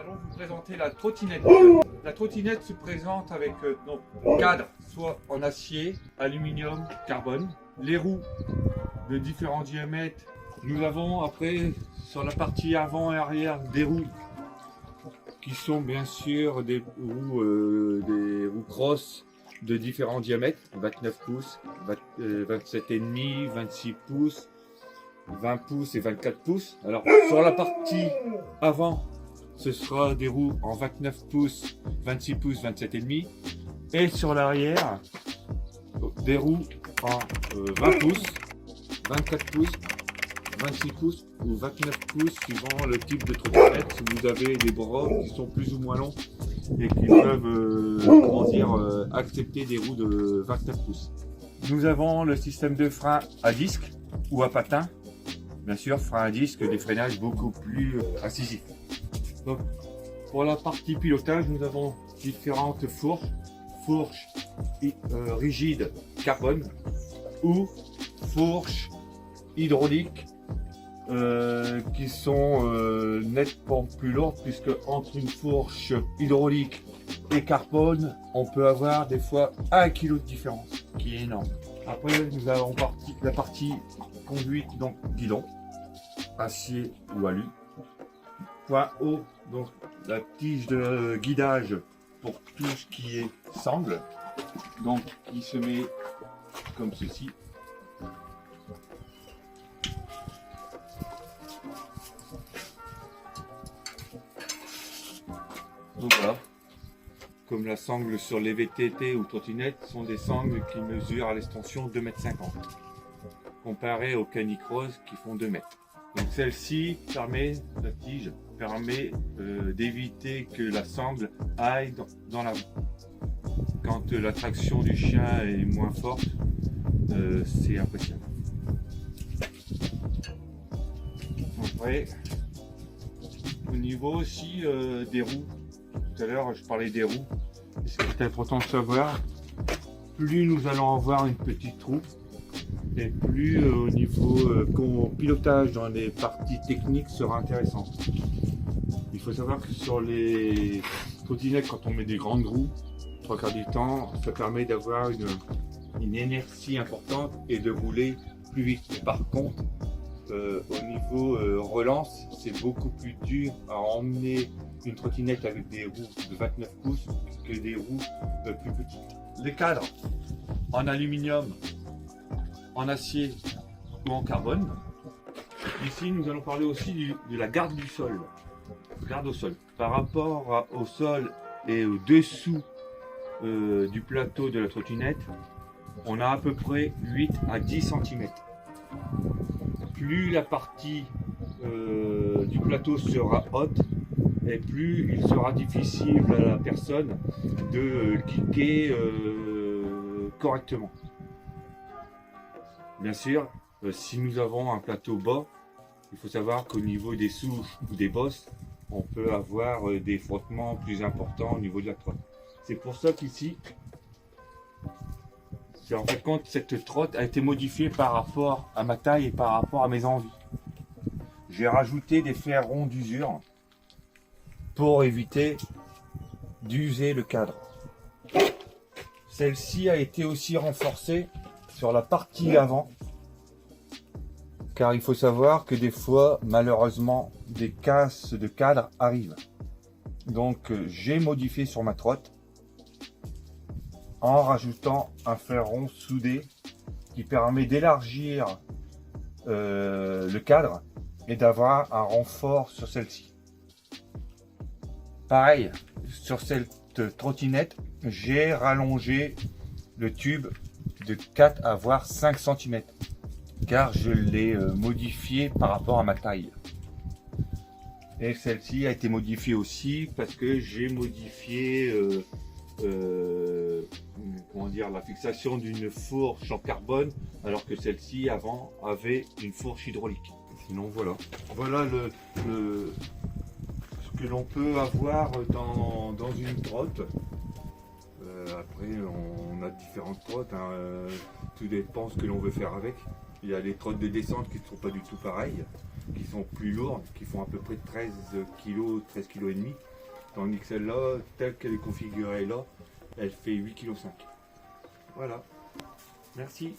allons vous présenter la trottinette. La trottinette se présente avec donc, cadre soit en acier, aluminium, carbone, les roues de différents diamètres. Nous avons après sur la partie avant et arrière des roues qui sont bien sûr des roues cross de différents diamètres, 29 pouces, 27,5, 26 pouces, 20 pouces et 24 pouces. Alors sur la partie avant, ce sera des roues en 29 pouces, 26 pouces, 27,5. Et sur l'arrière, des roues en 20 pouces, 24 pouces, 26 pouces ou 29 pouces suivant le type de trottinette. Si vous avez des bras qui sont plus ou moins longs et qui peuvent accepter des roues de 29 pouces. Nous avons le système de frein à disque ou à patin. Bien sûr, frein à disque, des freinages beaucoup plus incisifs. Donc, pour la partie pilotage, nous avons différentes fourches rigides carbone ou fourches hydrauliques qui sont nettement plus lourdes, puisque entre une fourche hydraulique et carbone, on peut avoir des fois 1 kg de différence, qui est énorme. Après, nous avons la partie conduite, donc guidon, acier ou alu. Point haut, donc la tige de guidage pour tout ce qui est sangle, donc qui se met comme ceci. Donc voilà, comme la sangle sur les VTT ou trottinettes sont des sangles qui mesurent à l'extension 2,50 m, comparé aux canicross qui font 2 mètres. Donc celle-ci permet, la tige permet d'éviter que la sangle aille dans la roue. Quand la traction du chien est moins forte, c'est appréciable. Après, au niveau aussi des roues, tout à l'heure je parlais des roues, c'est important de savoir, plus nous allons avoir une petite roue, et plus au niveau pilotage dans les parties techniques sera intéressant. Il faut savoir que sur les trottinettes, quand on met des grandes roues, 3/4 du temps, ça permet d'avoir une inertie importante et de rouler plus vite. Mais par contre, au niveau relance, c'est beaucoup plus dur à emmener une trottinette avec des roues de 29 pouces que des roues plus petites. Les cadres en aluminium, en acier ou en carbone. Ici, nous allons parler aussi de la garde du sol. Garde au sol. Par rapport au sol et au dessous du plateau de la trottinette, on a à peu près 8 à 10 cm. Plus la partie du plateau sera haute, et plus il sera difficile à la personne de cliquer correctement. Bien sûr, si nous avons un plateau bas, il faut savoir qu'au niveau des souches ou des bosses, on peut avoir des frottements plus importants au niveau de la trotte. C'est pour ça qu'ici, en fait compte, cette trotte a été modifiée par rapport à ma taille et par rapport à mes envies. J'ai rajouté des ferrons d'usure pour éviter d'user le cadre. Celle-ci a été aussi renforcée sur la partie avant, car il faut savoir que des fois, malheureusement, des casses de cadre arrivent. Donc j'ai modifié sur ma trotte en rajoutant un ferron soudé qui permet d'élargir le cadre et d'avoir un renfort sur celle-ci. Pareil, sur cette trottinette, j'ai rallongé le tube de 4 à voire 5 cm, car je l'ai modifié par rapport à ma taille. Et celle-ci a été modifiée aussi parce que j'ai modifié la fixation d'une fourche en carbone, alors que celle-ci avant avait une fourche hydraulique. Sinon voilà ce que l'on peut avoir dans une trotte. Après, on a différentes trottes, hein. Tout dépend ce que l'on veut faire avec. Il y a les trottes de descente qui ne sont pas du tout pareilles, qui sont plus lourdes, qui font à peu près 13 kg, 13 kg et demi. Tandis que celle-là, telle qu'elle est configurée là, elle fait 8,5 kg. Voilà. Merci.